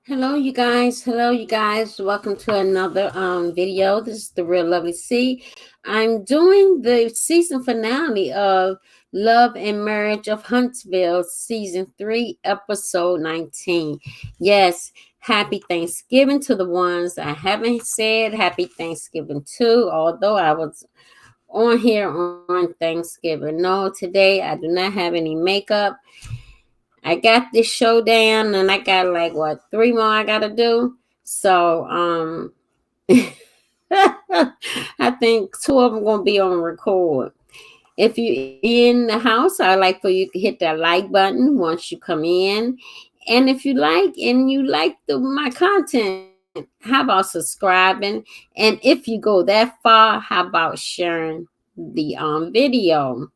Hello, you guys. Hello, you guys. Welcome to another video. This is the Real Lovely C. I'm doing the season finale of Love and Marriage of Huntsville, season 3, episode 19. Yes, happy Thanksgiving to the ones I haven't said happy Thanksgiving to, although I was on here on Thanksgiving. No, today I do not have any makeup. I got this show down and I got like what 3 more I gotta do. So I think 2 of them gonna be on record. If you in the house, I like for you to hit that like button once you come in. And if you like my content, how about subscribing? And if you go that far, how about sharing the video?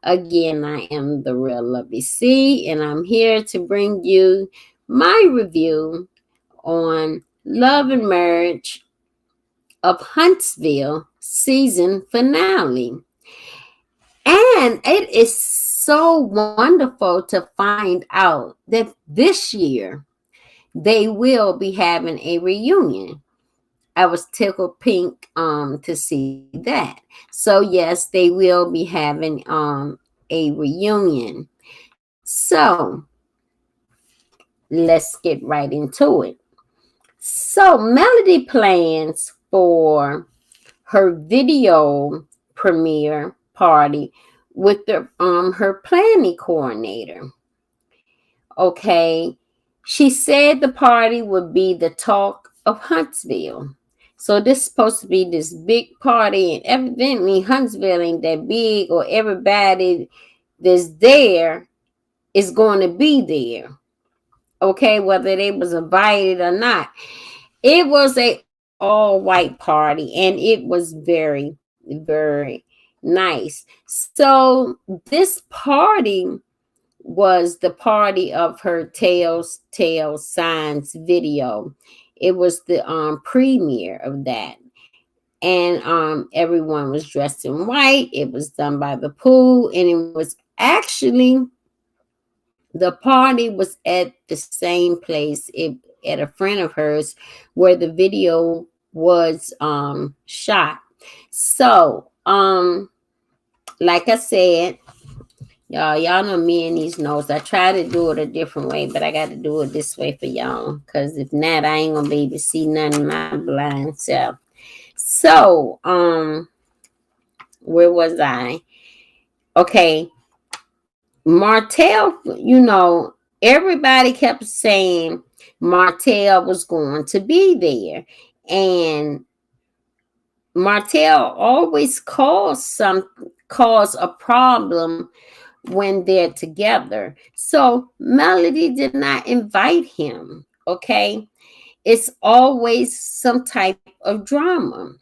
Again, I am the Real Lovely C, and I'm here to bring you my review on Love and Marriage of Huntsville season finale. And it is so wonderful to find out that this year they will be having a reunion. I was tickled pink to see that. So yes, they will be having a reunion. So let's get right into it. So Melody plans for her video premiere party with her planning coordinator. Okay. She said the party would be the talk of Huntsville. So this is supposed to be this big party, and evidently Huntsville ain't that big, or everybody that's there is going to be there. Okay, whether they was invited or not. It was a all white party, and it was very nice. So this party was the party of her Telltale Signs video. It was the premiere of that. And everyone was dressed in white. It was done by the pool, and it was actually the party was at the same place at a friend of hers where the video was shot. So like I said, y'all know me and these notes. I try to do it a different way, but I got to do it this way for y'all, because if not, I ain't gonna be able to see none of my blind self. So where was I? Okay, Martell, everybody kept saying Martell was going to be there. And Martell always cause a problem when they're together. So Melody did not invite him. Okay. It's always some type of drama.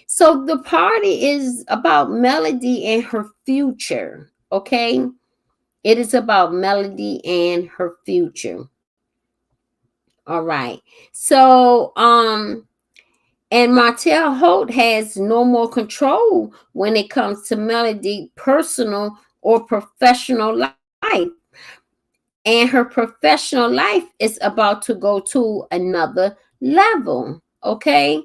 So the party is about Melody and her future. Okay. It is about Melody and her future. All right. So, and Martell Holt has no more control when it comes to Melody personal or professional life. And her professional life is about to go to another level. Okay.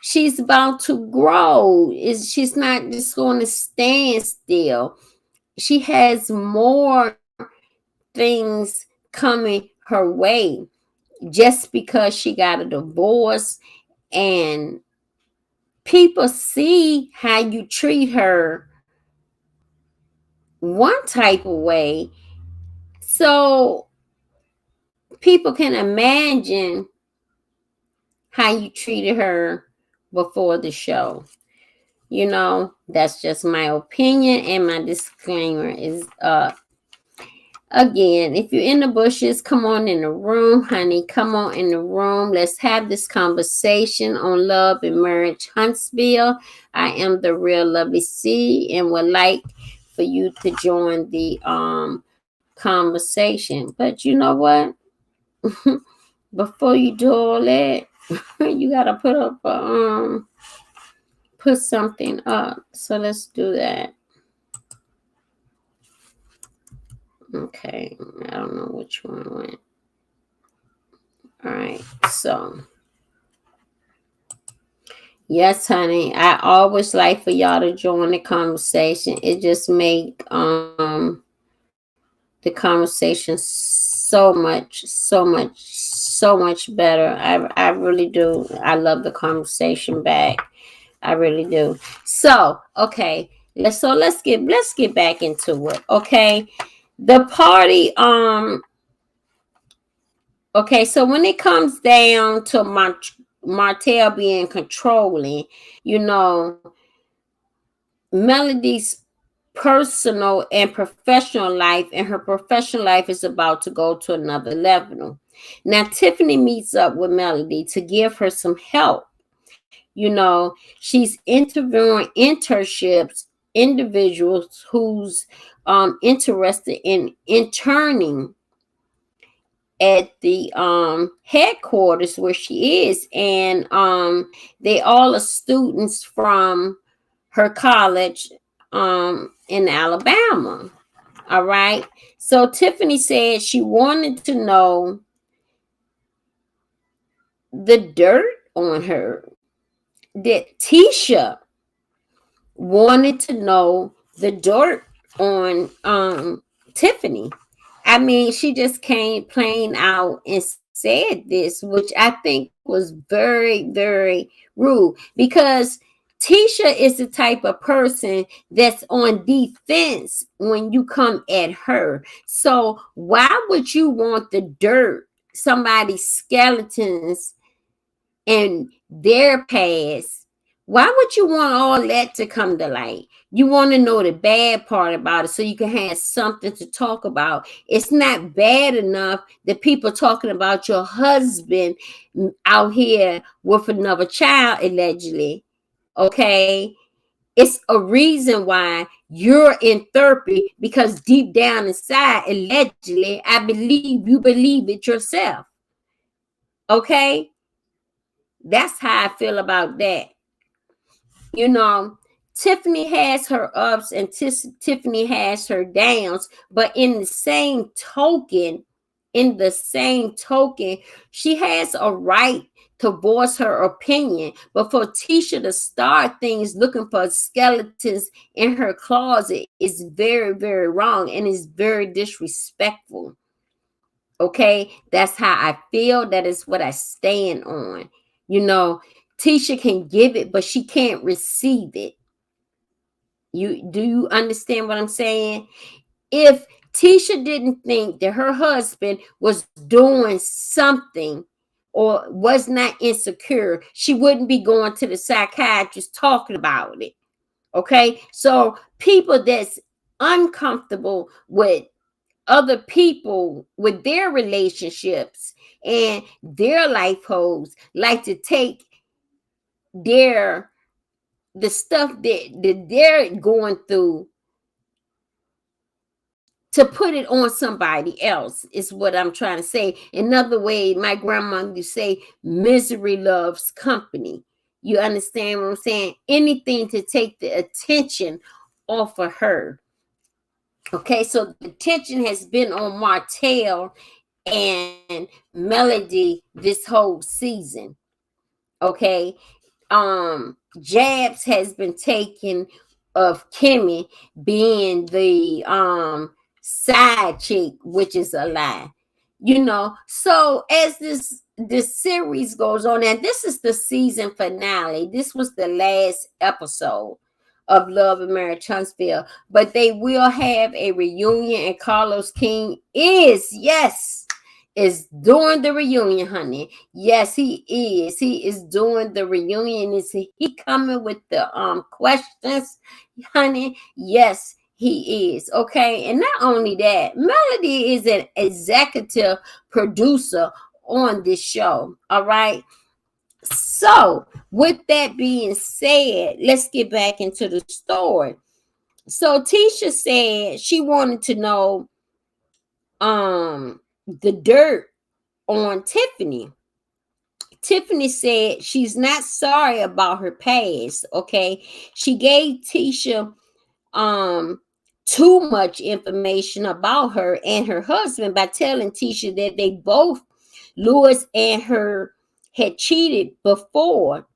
She's about to grow. She's not just going to stand still. She has more things coming her way just because she got a divorce, and people see how you treat her one type of way, so people can imagine how you treated her before the show. That's just my opinion, and my disclaimer is again, if you're in the bushes, come on in the room, honey. Come on in the room. Let's have this conversation on Love and Marriage Huntsville. I am the Real Lovely C, and would like for you to join the conversation. But you know what? Before you do all that, you gotta put something up. So let's do that. Okay, I don't know which one went. All right. So, yes, honey. I always like for y'all to join the conversation. It just make the conversation so much better. I really do. I love the conversation back. I really do. So, okay. Let's get back into it. Okay. The party okay, so when it comes down to Martell being controlling, you know, Melody's personal and professional life, and her professional life is about to go to another level. Now, Tiffany meets up with Melody to give her some help. You know, she's interviewing internships, individuals who's interested in interning at the headquarters where she is, and they all are students from her college in Alabama. All right. So Tiffany said she wanted to know the dirt on her. That Tisha wanted to know the dirt on Tiffany. I mean, she just came plain out and said this, which I think was very, very rude, because Tisha is the type of person that's on defense when you come at her. So why would you want the dirt, somebody's skeletons and their past? Why would you want all that to come to light? You want to know the bad part about it so you can have something to talk about. It's not bad enough that people talking about your husband out here with another child, allegedly. Okay. It's a reason why you're in therapy, because deep down inside, allegedly, I believe you believe it yourself. Okay. That's how I feel about that. You know, Tiffany has her ups and Tiffany has her downs, but in the same token, she has a right to voice her opinion. But for Tisha to start things looking for skeletons in her closet is very, very wrong and is very disrespectful. Okay, that's how I feel. That is what I stand on. You know, Tisha can give it, but she can't receive it. You understand what I'm saying? If Tisha didn't think that her husband was doing something or was not insecure, she wouldn't be going to the psychiatrist talking about it. Okay, so people that's uncomfortable with other people with their relationships and their life holes like to take their the stuff that they're going through to put it on somebody else, is what I'm trying to say. Another way, my grandma used to say, misery loves company. You understand what I'm saying? Anything to take the attention off of her. Okay, so the attention has been on Martell and Melody this whole season. Okay. Jabs has been taken of Kimmy being the side chick, which is a lie. You know, so as this series goes on, and this is the season finale. This was the last episode of Love and Marriage Huntsville, but they will have a reunion, and Carlos King is doing the reunion, honey. Yes, he is. He is doing the reunion. Is he coming with the questions, honey? Yes, he is. Okay, and not only that, Melody is an executive producer on this show. All right. So, with that being said, let's get back into the story. So, Tisha said she wanted to know the dirt on Tiffany. Tiffany said she's not sorry about her past. Okay. She gave Tisha too much information about her and her husband by telling Tisha that they both Lewis and her had cheated before,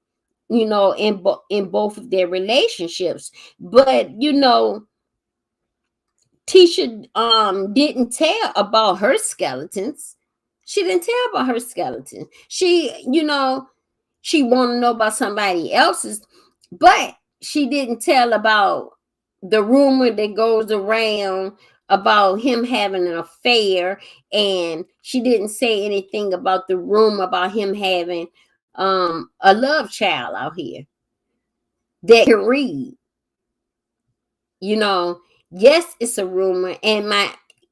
in both of their relationships. But Tisha didn't tell about her skeletons. She didn't tell about her skeleton. She wanted to know about somebody else's, but she didn't tell about the rumor that goes around about him having an affair, and she didn't say anything about the rumor about him having a love child out here that can read. Yes, it's a rumor, and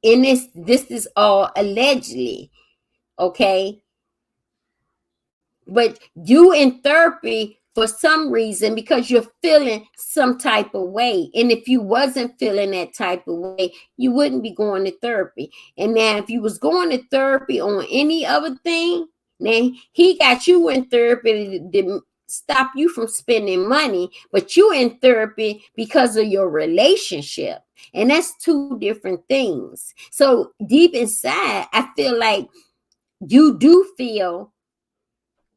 this is all allegedly, okay? But you in therapy for some reason because you're feeling some type of way. And if you wasn't feeling that type of way, you wouldn't be going to therapy. And now if you was going to therapy on any other thing, now he got you in therapy to stop you from spending money, but you in therapy because of your relationship. And that's two different things. So deep inside, I feel like you do feel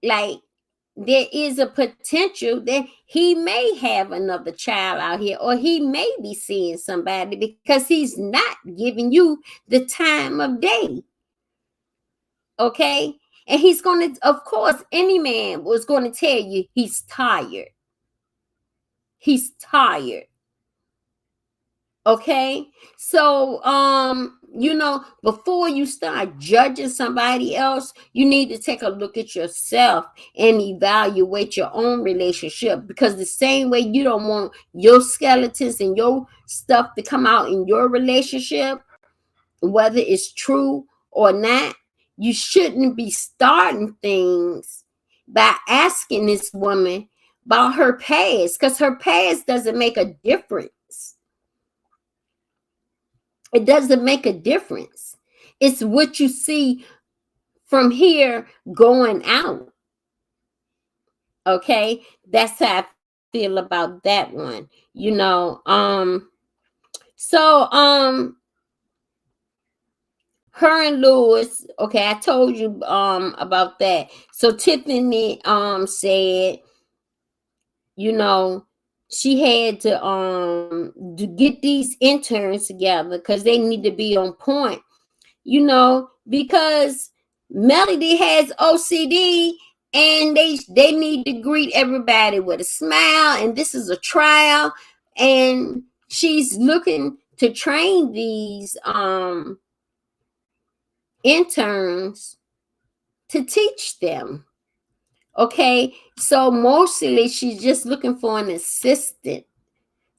like there is a potential that he may have another child out here, or he may be seeing somebody because he's not giving you the time of day. Okay. And he's going to, of course, any man was going to tell you he's tired. He's tired. Okay. So, before you start judging somebody else, you need to take a look at yourself and evaluate your own relationship, because the same way you don't want your skeletons and your stuff to come out in your relationship, whether it's true or not, you shouldn't be starting things by asking this woman about her past, because her past doesn't make a difference. It doesn't make a difference. It's what you see from here going out. Okay, that's how I feel about that one. So her and Lewis, okay, I told you about that. So Tiffany said, she had to get these interns together because they need to be on point, because Melody has OCD, and they need to greet everybody with a smile, and this is a trial, and she's looking to train these interns to teach them. Okay, so mostly she's just looking for an assistant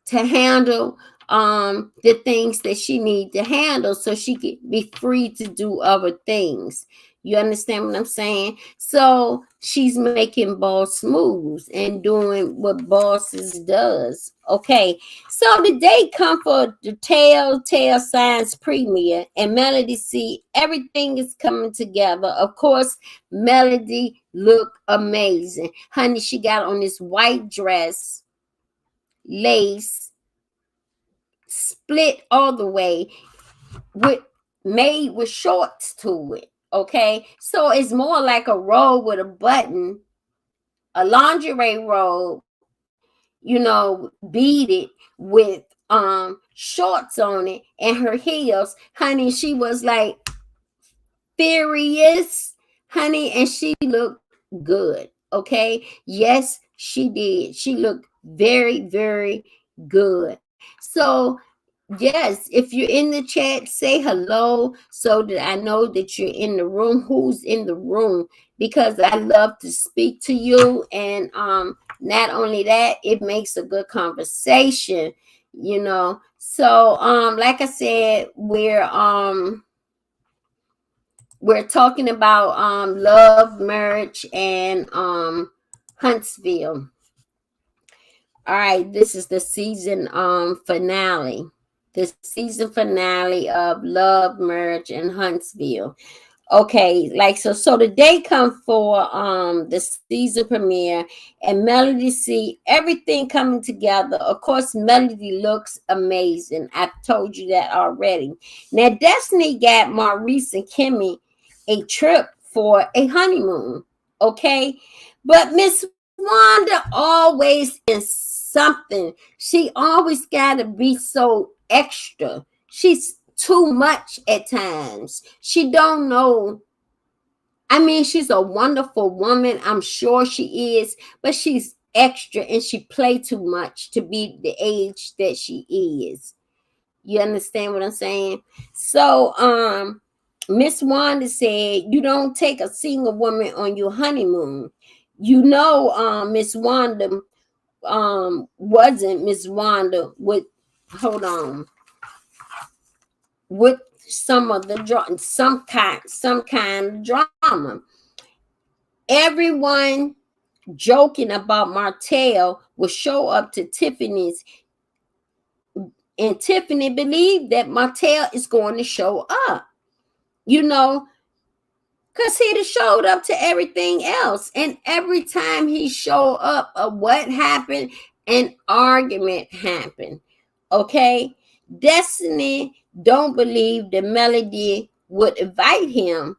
to handle the things that she need to handle so she can be free to do other things. You understand what I'm saying? So she's making boss moves and doing what bosses does. Okay, so the day come for the Telltale Signs premiere, and Melody see everything is coming together. Of course, Melody look amazing. Honey, she got on this white dress, lace, split all the way, made with shorts to it. Okay, so it's more like a robe with a button, a lingerie robe, beaded with shorts on it, and her heels. Honey, she was like furious, honey, and she looked good. Okay, yes, she did. She looked very, very good. So yes, if you're in the chat, say hello so that I know that you're in the room. Who's in the room? Because I love to speak to you, and not only that, it makes a good conversation, So like I said, we're talking about love, marriage, and Huntsville. All right, this is the season finale. The season finale of Love, Marriage, and Huntsville. Okay, so the day come for the season premiere, and Melody see everything coming together. Of course, Melody looks amazing. I've told you that already. Now Destiny got Maurice and Kimmy a trip for a honeymoon. Okay, but Miss Wanda always is something. She always got to be so extra. She's too much at times. She don't know. I mean, she's a wonderful woman. I'm sure she is, but she's extra and she play too much to be the age that she is. You understand what I'm saying? So, Miss Wanda said, you don't take a single woman on your honeymoon. You know, Miss Wanda wasn't Miss Wanda with, hold on, with some of the some kind of drama. Everyone joking about Martell will show up to Tiffany's, and Tiffany believed that Martell is going to show up. You know, because he'd have showed up to everything else. And every time he showed up, what happened? An argument happened. Okay? Destiny don't believe that Melody would invite him.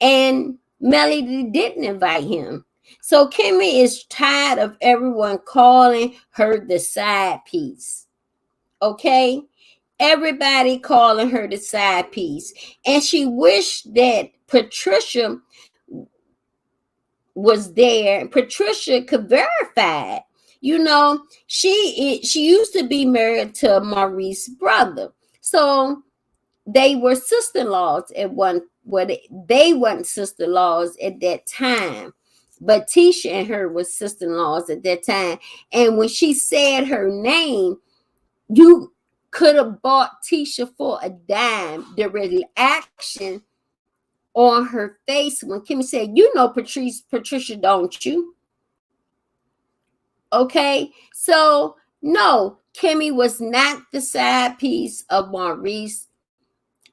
And Melody didn't invite him. So Kimmy is tired of everyone calling her the side piece. Okay? Everybody calling her the side piece. And she wished that Patricia was there. Patricia could verify it. You know, she used to be married to Maurice's brother. So they were sister-in-laws at one, well, they weren't sister-in-laws at that time. But Tisha and her was sister-in-laws at that time. And when she said her name, you could have bought Tisha for a dime. The reaction on her face when Kimmy said, you know, Patricia, don't you? Okay, so no, Kimmy was not the side piece of Maurice.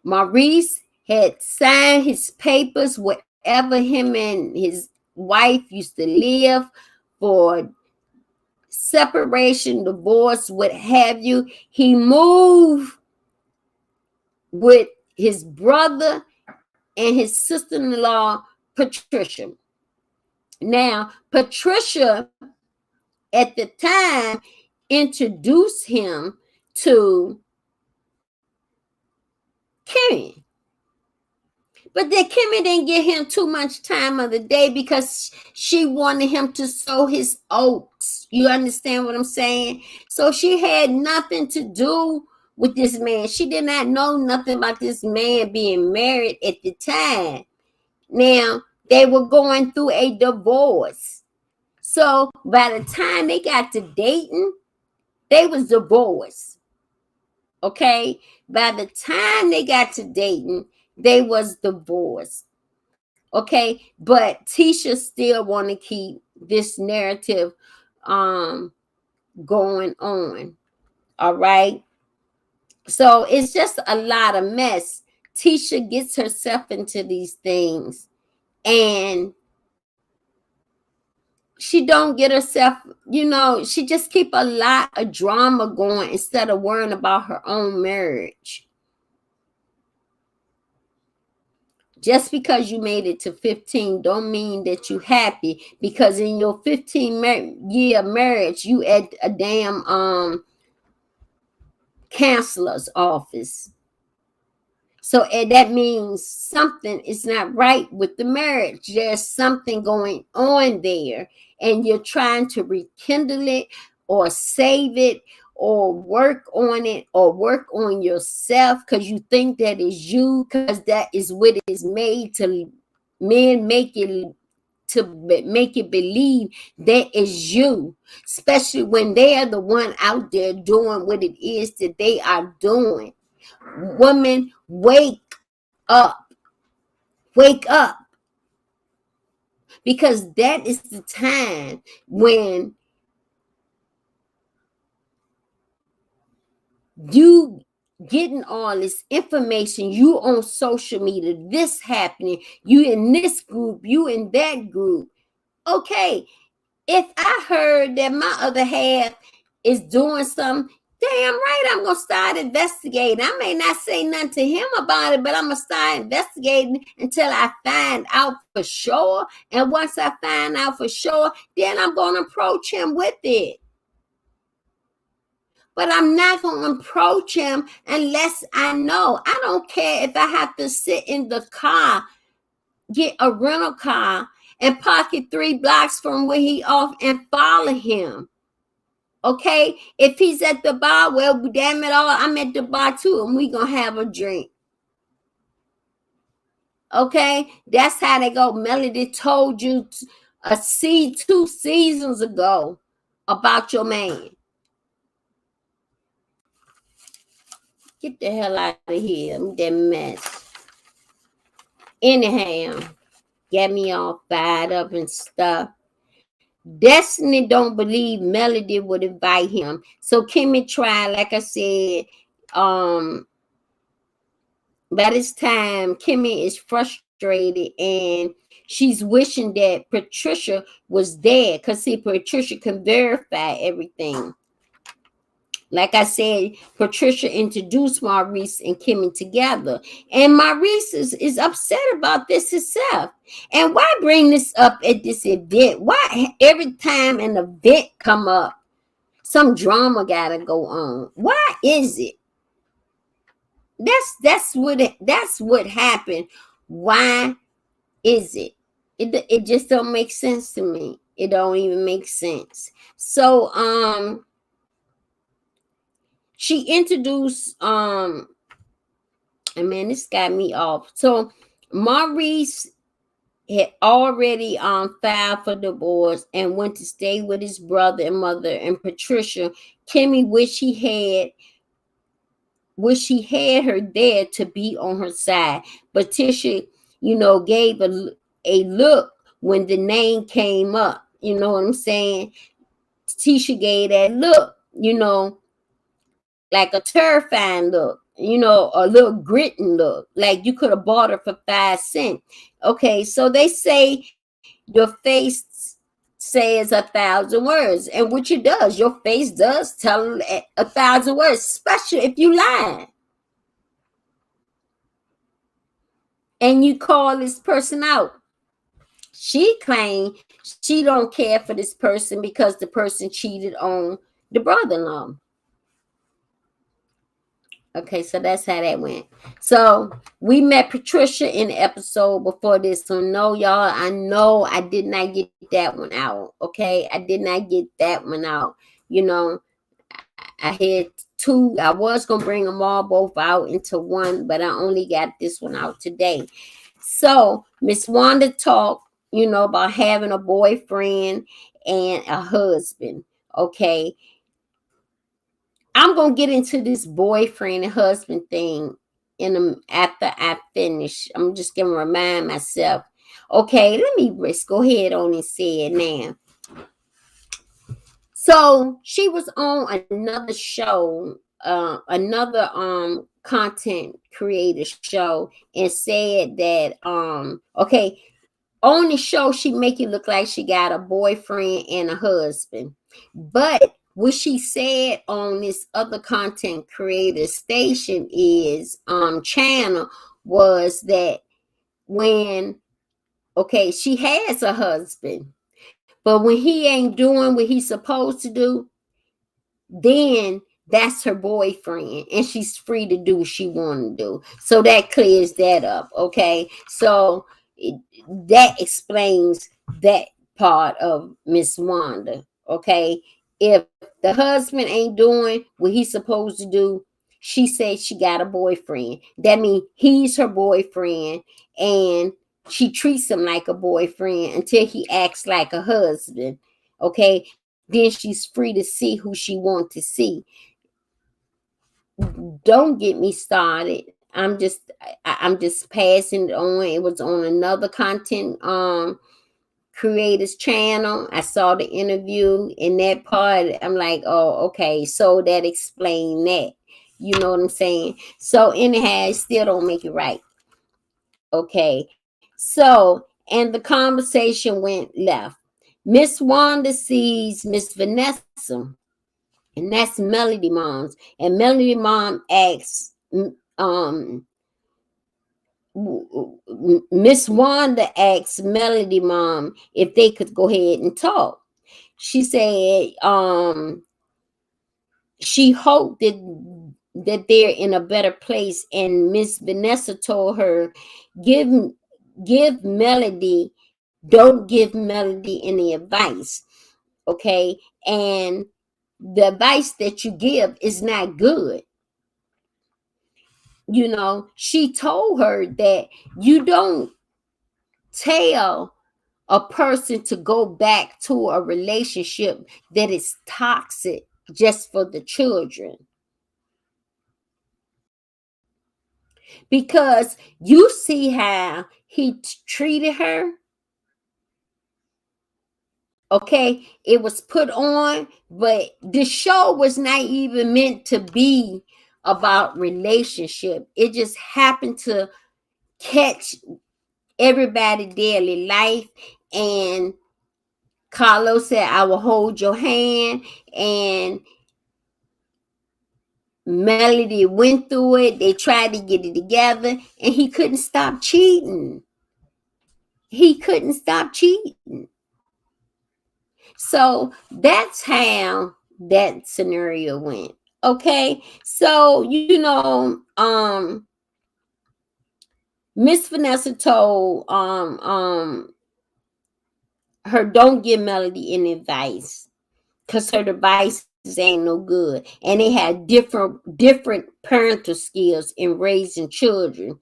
Maurice had signed his papers wherever him and his wife used to live for separation, divorce, what have you. He moved with his brother and his sister-in-law, Patricia. Now, Patricia at the time introduced him to Kimmy. But then Kimmy didn't give him too much time of the day because she wanted him to sow his oats. You understand what I'm saying? So she had nothing to do with this man. She did not know nothing about this man being married at the time. Now, they were going through a divorce. So by the time they got to dating, they was divorced. Okay? By the time they got to dating, they was divorced. Okay? But Tisha still want to keep this narrative going on. All right? So it's just a lot of mess. Tisha gets herself into these things and she don't get herself, you know, she just keep a lot of drama going instead of worrying about her own marriage. Just because you made it to 15 don't mean that you happy, because in your 15-year marriage you at a damn counselor's office. So that means something is not right with the marriage. There's something going on there, and you're trying to rekindle it or save it or work on it or work on yourself because you think that is you, because that is what it is made to. Men make it to make it believe that is you, especially when they are the one out there doing what it is that they are doing. Women, wake up. Wake up. Because that is the time when you getting all this information, you on social media, this happening, you in this group, you in that group. Okay, if I heard that my other half is doing something, damn right I'm gonna start investigating. I may not say nothing to him about it, but I'm gonna start investigating until I find out for sure. And once I find out for sure, then I'm gonna approach him with it. But I'm not gonna approach him unless I know. I don't care if I have to sit in the car, get a rental car, and park it 3 blocks from where he off and follow him. Okay, if he's at the bar, well, damn it all, I'm at the bar too, and we gonna have a drink. Okay, that's how they go. Melody told you 2 seasons ago about your man. Get the hell out of here, that mess. Anyhow, get me all fired up and stuff. Destiny don't believe Melody would invite him. So Kimmy tried, like I said, by this time, Kimmy is frustrated and she's wishing that Patricia was there. Because see, Patricia can verify everything. Like I said, Patricia introduced Maurice and Kimmy together. And Maurice is upset about this himself. And why bring this up at this event? Why every time an event come up, some drama gotta go on? Why is it? That's what happened. Why is it? It just don't make sense to me. It don't even make sense. So she introduced and man, this got me off. So Maurice had already filed for divorce and went to stay with his brother and mother. And Patricia, Kimmy wished she had her there to be on her side. But Tisha, gave a look when the name came up. You know what I'm saying? Tisha gave that look, like a terrifying look, a little gritting look, like you could have bought her for 5 cents. Okay, so they say your face says 1,000 words, and which it does. Your face does tell 1,000 words, especially if you lie. And you call this person out. She claimed she don't care for this person because the person cheated on the brother-in-law. Okay, so that's how that went. So we met Patricia in the episode before this. So no, y'all, I know I did not get that one out. Okay, I did not get that one out. I had 2. I was gonna bring them all both out into one, but I only got this one out today. So Miss Wanda talked, about having a boyfriend and a husband. Okay. I'm going to get into this boyfriend and husband thing after I finish. I'm just going to remind myself. Okay, let me go ahead on and say it now. So she was on another show, another content creator show, and said that okay, on the show she make it look like she got a boyfriend and a husband, but what she said on this other content creator station is channel was that when she has a husband, but when he ain't doing what he's supposed to do, then that's her boyfriend and she's free to do what she want to do. So that clears that up. Okay, so that explains that part of Miss Wanda. Okay, if the husband ain't doing what he's supposed to do, she said she got a boyfriend. That means he's her boyfriend and she treats him like a boyfriend until he acts like a husband. Okay, then she's free to see who she wants to see. Don't get me started. I'm just passing it on. It was on another content creators channel. I saw the interview in that part. I'm like, oh, okay, so that explained that. You know what I'm saying? So anyhow, it still don't make it right. Okay, so and the conversation went left. Miss Wanda sees Miss Vanessa and that's Melody Mom's. And Melody Mom asks um Miss Wanda asked Melody Mom if they could go ahead and talk. She said she hoped that they're in a better place, and Miss Vanessa told her, give give Melody, don't give Melody any advice, okay? And the advice that you give is not good. She told her that you don't tell a person to go back to a relationship that is toxic just for the children, because you see how he treated her. Okay, it was put on, but the show was not even meant to be about relationship. It just happened to catch everybody daily life. And Carlos said, I will hold your hand. And Melody went through it. They tried to get it together, and he couldn't stop cheating. He couldn't stop cheating. So that's how that scenario went. Okay. So, Miss Vanessa told her, don't give Melody any advice, because her devices ain't no good, and they had different parental skills in raising children.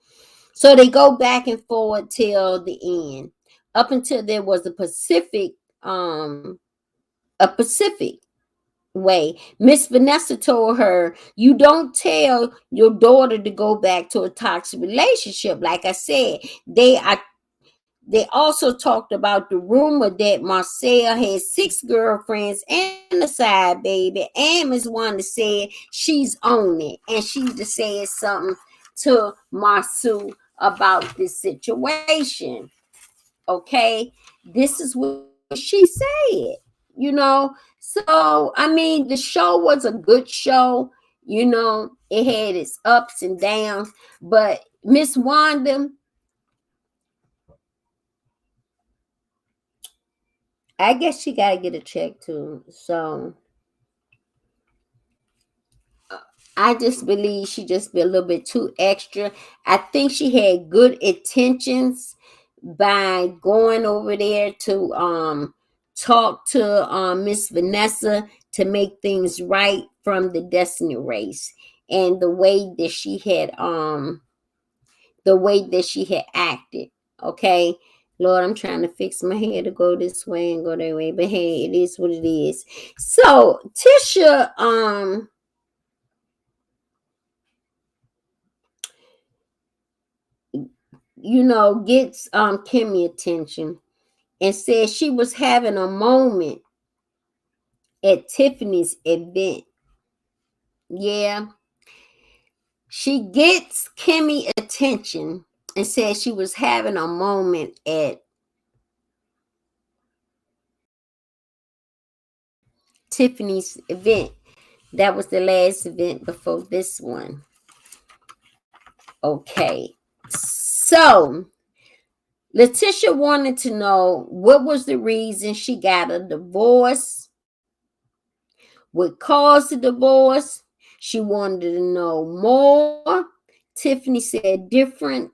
So they go back and forward till the end, up until there was a Pacific way. Miss Vanessa told her, you don't tell your daughter to go back to a toxic relationship. Like I said, they also talked about the rumor that Marcel had 6 girlfriends and a side baby, and Miss Wanda said she's on it, and she just said something to Marsu about this situation. Okay, this is what she said. So I mean, the show was a good show. It had its ups and downs, but Miss Wanda, I guess she got to get a check too. So I just believe she just be a little bit too extra. I think she had good intentions by going over there to talk to Miss Vanessa to make things right from the Destiny race, and the way that she had acted. Okay. Lord, I'm trying to fix my hair to go this way and go that way, but hey, it is what it is. So Tisha gets Kimmy attention and says she was having a moment at Tiffany's event. Yeah. She gets Kimmy attention and says she was having a moment at Tiffany's event. That was the last event before this one. Okay. So Letitia wanted to know what was the reason she got a divorce, what caused the divorce. She wanted to know more. Tiffany said different.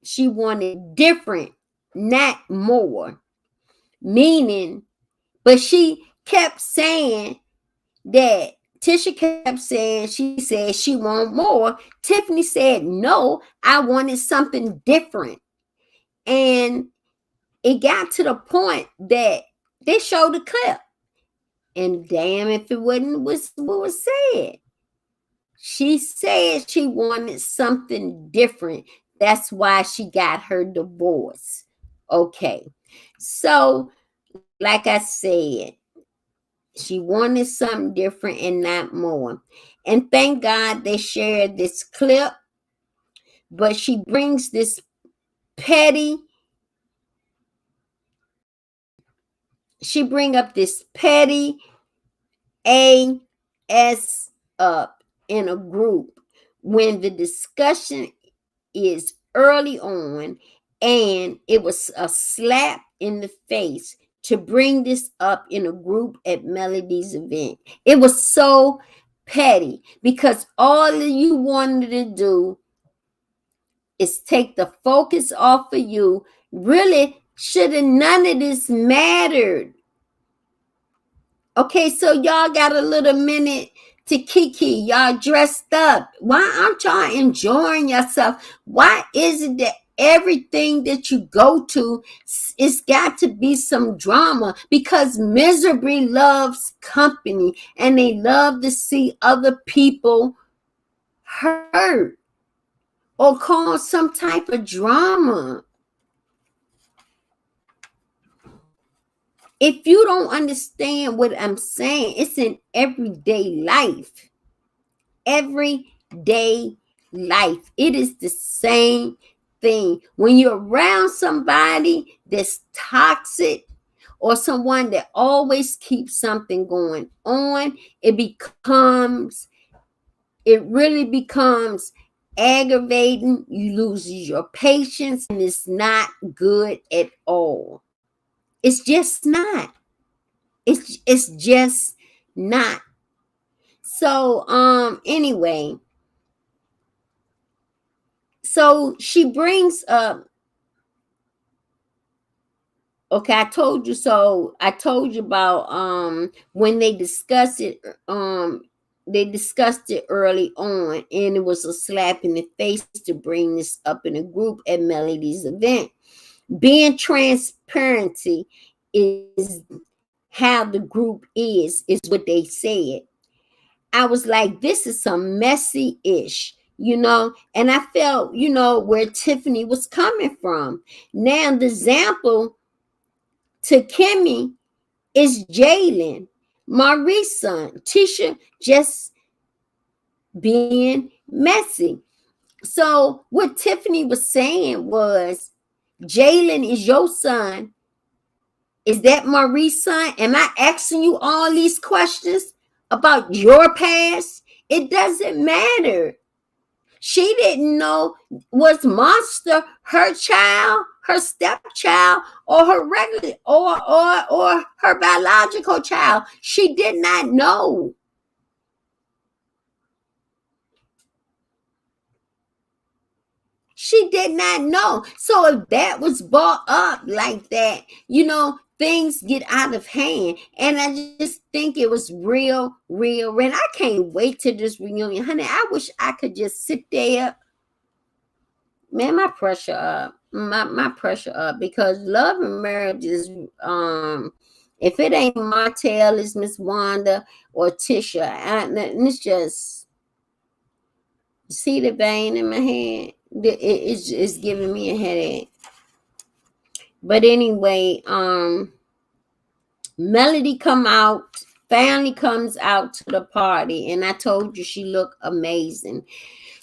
She wanted different, not more. Meaning, but she kept saying that Tisha kept saying, she said she wanted more. Tiffany said, no, I wanted something different. And it got to the point that they showed the clip. And damn if it wasn't what was said. She said she wanted something different. That's why she got her divorce. Okay. So, like I said, she wanted something different and not more. And thank God they shared this clip. But she brings this petty, she bring up this petty ass up in a group when the discussion is early on, and it was a slap in the face to bring this up in a group at Melody's event. It was so petty because all you wanted to do is take the focus off of you. Really, should have none of this mattered. Okay, so y'all got a little minute to kiki. Y'all dressed up. Why aren't y'all enjoying yourself? Why is it that everything that you go to, it's got to be some drama? Because misery loves company, and they love to see other people hurt or cause some type of drama. If you don't understand what I'm saying, it's in everyday life. Everyday life. It is the same thing. When you're around somebody that's toxic or someone that always keeps something going on, it really becomes aggravating. You lose your patience, and it's not good at all. It's just not. It's just not. So anyway, so she brings up, okay, I told you about when they discussed it early on, and it was a slap in the face to bring this up in a group at Melody's event. Being transparency is how the group is what they said. I was like, this is some messy-ish, and I felt, where Tiffany was coming from. Now, the example to Kimmy is Jalen, Marie's son. Tisha just being messy. So what Tiffany was saying was, Jalen is your son. Is that Marie's son? Am I asking you all these questions about your past? It doesn't matter. She didn't know, was Monster her child, her stepchild, or her regular or her biological child. She did not know. She did not know. So if that was brought up like that, things get out of hand. And I just think it was real. And I can't wait to this reunion. Honey, I wish I could just sit there. Man, my pressure up. My pressure up, because Love and Marriage is if it ain't Martell, it's Miss Wanda or Tisha. And it's just, see the vein in my head? It's giving me a headache. But anyway, Melody family comes out to the party, and I told you she looked amazing.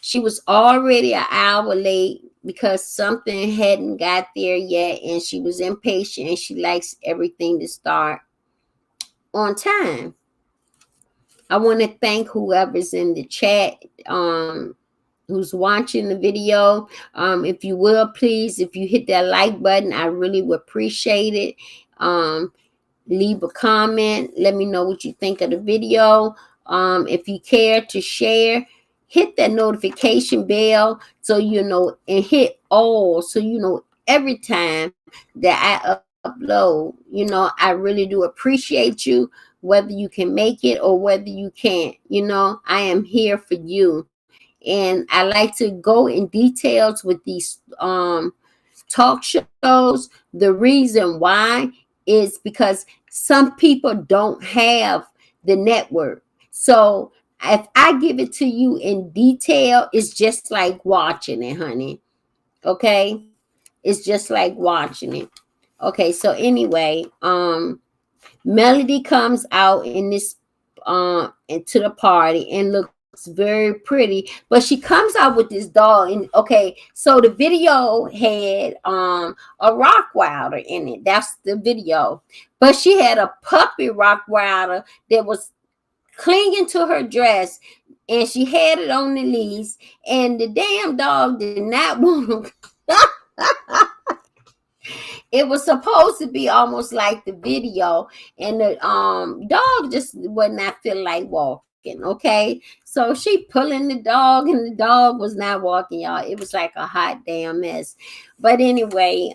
She was already an hour late because something hadn't got there yet, and she was impatient, and she likes everything to start on time. I want to thank whoever's in the chat, who's watching the video. If you will, please, if you hit that like button, I really would appreciate it. Leave a comment. Let me know what you think of the video. If you care to share, hit that notification bell so you know, and hit all so you know every time that I upload. I really do appreciate you, whether you can make it or whether you can't. I am here for you. And I like to go in details with these talk shows. The reason why is because some people don't have the network. So if I give it to you in detail, it's just like watching it, honey. Okay? It's just like watching it. Okay, so anyway, Melody comes out in this into the party and looks very pretty, but she comes out with this doll. And okay, so the video had a Rockwilder in it. That's the video, but she had a puppy Rockwilder that was clinging to her dress, and she had it on the leash, and the damn dog did not want to. It was supposed to be almost like the video, and the dog just would not feel like walking. Okay, so she pulling the dog, and the dog was not walking, y'all. It was like a hot damn mess. But anyway,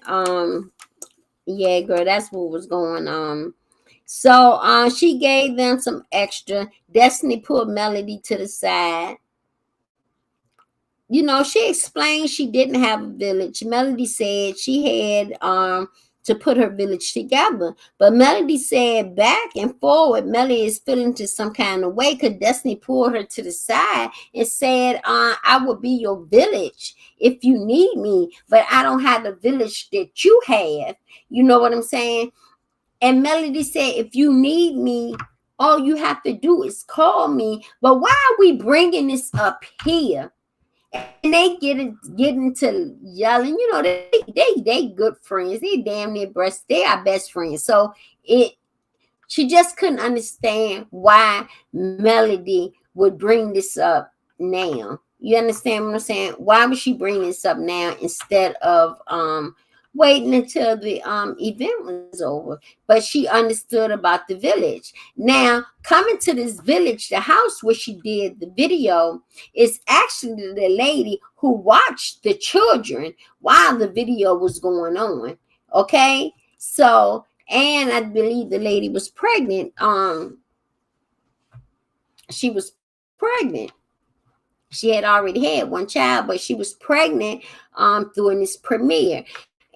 yeah, girl, that's what was going on. So she gave them some extra. Destiny pulled Melody to the side. She explained she didn't have a village. Melody said she had to put her village together. But Melody said back and forward, Melody is feeling to some kind of way, because Destiny pulled her to the side and said, I will be your village if you need me, but I don't have the village that you have. You know what I'm saying? And Melody said, if you need me, all you have to do is call me. But why are we bringing this up here? And they getting to yelling. They good friends. They damn near they are best friends. So she just couldn't understand why Melody would bring this up now. You understand what I'm saying? Why would she bring this up now instead of waiting until the event was over? But she understood about the village. Now, coming to this village, the house where she did the video, is actually the lady who watched the children while the video was going on. Okay? So, and I believe the lady was pregnant. She was pregnant. She had already had one child, but she was pregnant during this premiere.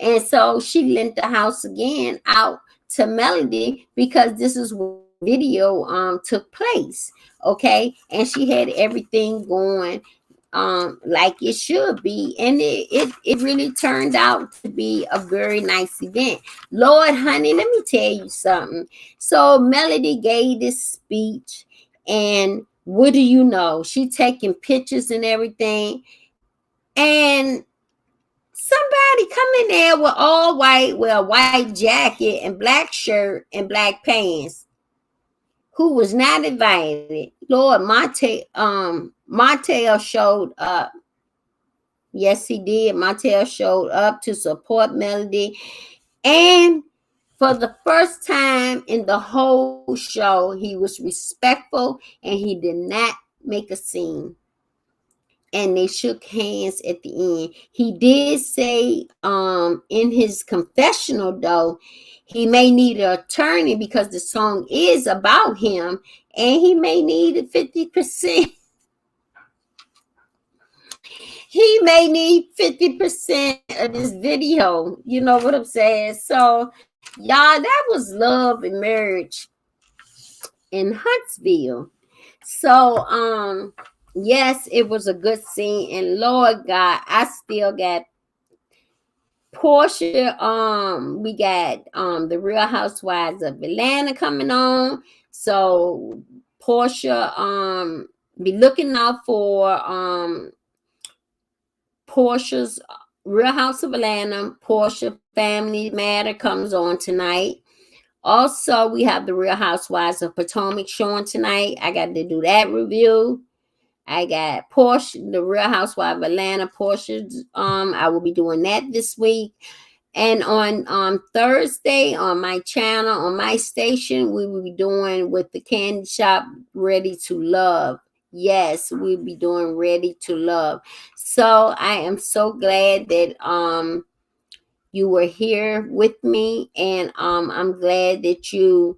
And so she lent the house again out to Melody, because this is where the video took place. Okay. And she had everything going like it should be, and it really turned out to be a very nice event. Lord, honey, let me tell you something. So Melody gave this speech, and what do you know, she taking pictures and everything, and somebody come in there with all white, with a white jacket and black shirt and black pants, who was not invited. Lord, Montel showed up. Yes, he did. Montel showed up to support Melody. And for the first time in the whole show, he was respectful and he did not make a scene. And they shook hands at the end. He did say in his confessional, though, he may need an attorney because the song is about him, and he may need 50%. He may need 50% of this video. You know what I'm saying? So, y'all, that was Love and Marriage in Huntsville. So, yes, it was a good scene. And Lord God, I still got Portia. We got the Real Housewives of Atlanta coming on. So Portia, be looking out for Portia's Real House of Atlanta. Portia Family Matter comes on tonight. Also, we have the Real Housewives of Potomac showing tonight. I got to do that review. I got Portia, the Real Housewife of Atlanta, Portia's. I will be doing that this week. And on Thursday on my channel, on my station, we will be doing with the candy shop, Ready to Love. Yes, we'll be doing Ready to Love. So I am so glad that you were here with me, and I'm glad that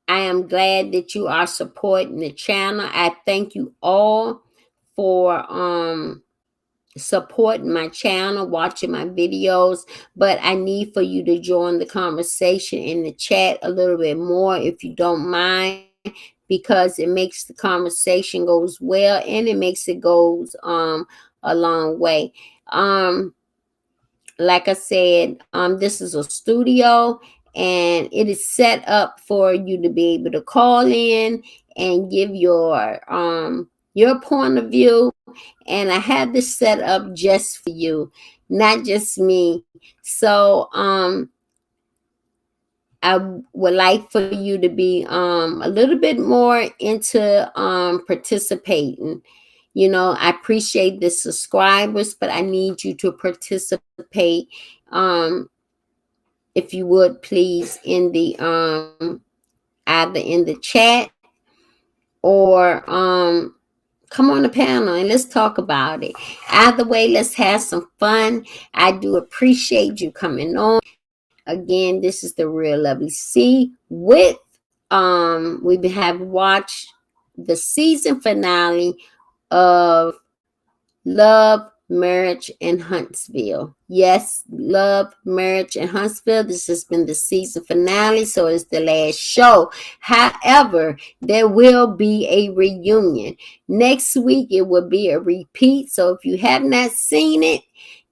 I am glad that you are supporting the channel. I thank you all for supporting my channel, watching my videos, but I need for you to join the conversation in the chat a little bit more if you don't mind, because it makes the conversation goes well, and it makes it goes a long way. Like I said, this is a studio, and it is set up for you to be able to call in and give your point of view. And I have this set up just for you, not just me. So I would like for you to be a little bit more into participating. You know, I appreciate the subscribers, but I need you to participate. Um, if you would please in the either in the chat or come on the panel and let's talk about it. Either way, let's have some fun. I do appreciate you coming on. Again, this is the Real Lovely C with we have watched the season finale of Love, Marriage, and Huntsville. Yes, Love, Marriage, and Huntsville. This has been the season finale, so it's the last show. However, there will be a reunion. Next week, it will be a repeat. So if you have not seen it,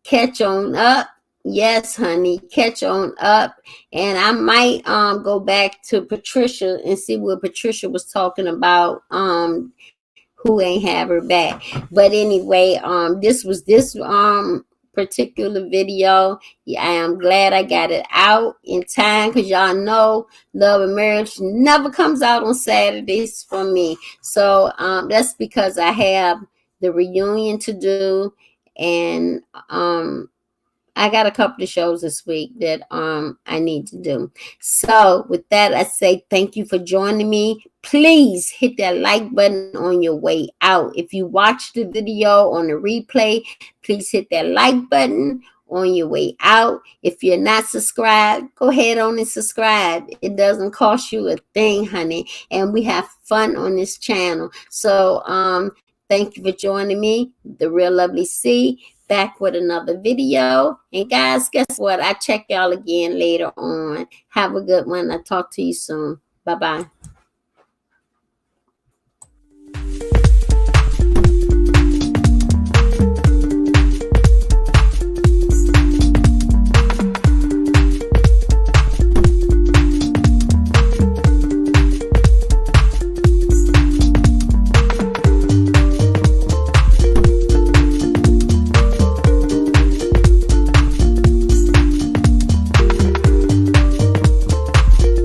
catch on up. Yes, honey, catch on up. And I might go back to Patricia and see what Patricia was talking about who ain't have her back. But anyway, this was this particular video. Yeah, I am glad I got it out in time because y'all know Love and Marriage never comes out on Saturdays for me. So that's because I have the reunion to do, and I got a couple of shows this week that I need to do. So with that, I say thank you for joining me. Please hit that like button on your way out. If you watch the video on the replay, please hit that like button on your way out. If you're not subscribed, go ahead on and subscribe. It doesn't cost you a thing, honey. And we have fun on this channel. So thank you for joining me, the Real Lovely C, back with another video. And guys, guess what? I check y'all again later on. Have a good one. I'll talk to you soon. Bye-bye.